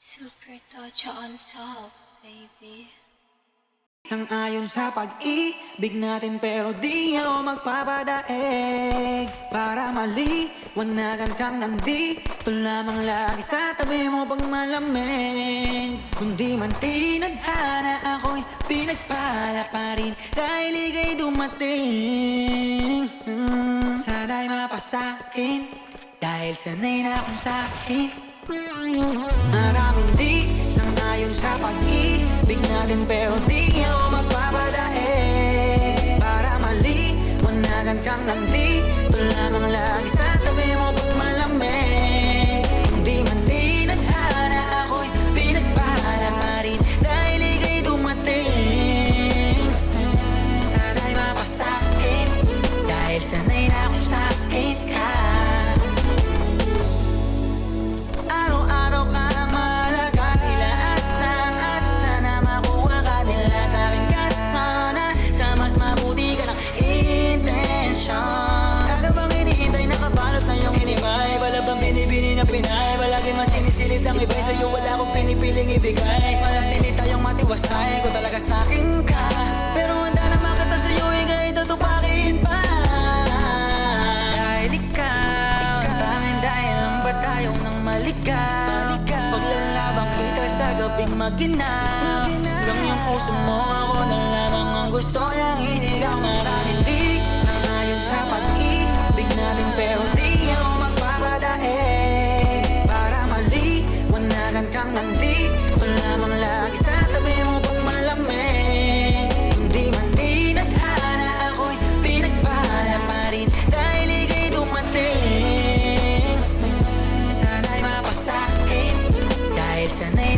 Super Tocha on top, baby. Sang-ayon sa pag-ibig natin pero di ako magpapadaig. Para maliwanagan kang nandito lamang lagi sa tabi mo pag malamig. Kundi man tinadhana ako'y pinagpala pa rin dahil ika'y dumating. Sana'y mapasakin dahil sanay na akong sakin. Maraming di sang-ayon sa pag-ibig natin pero di ako magpapadaig. Para maliwanagan kang nandito lamang lagi sa tabi mo pag malamig. Hindi man tinadhana ako'y pinagpala pa rin dahil ika'y dumating. Sana'y mapasakin dahil sanay na akong sakin ka. Pinay, palagi mas sinisilid ang iba'y sa'yo wala akong pinipiling ibigay. Manatili tayong matiwasay kung talaga sa'kin ka. Pero handa na makita sa'yo, ika'y tutupakin pa. Dahil ikaw tanging dahil lang ba tayong nang maligaw. Paglalabang kita sa gabing maginaw. Hanggang yung puso mo ako na lamang ang gusto niyang isigaw. Maraming di sang-ayon sa pag-ibig natin pero di ako magpapadaig. Kang nandito lamang lagi sa tabi mo pag malamig. Hindi man tinadhana ako'y pinagpala pa rin dahil ika'y dumating. Sana'y mapasakin dahil sanay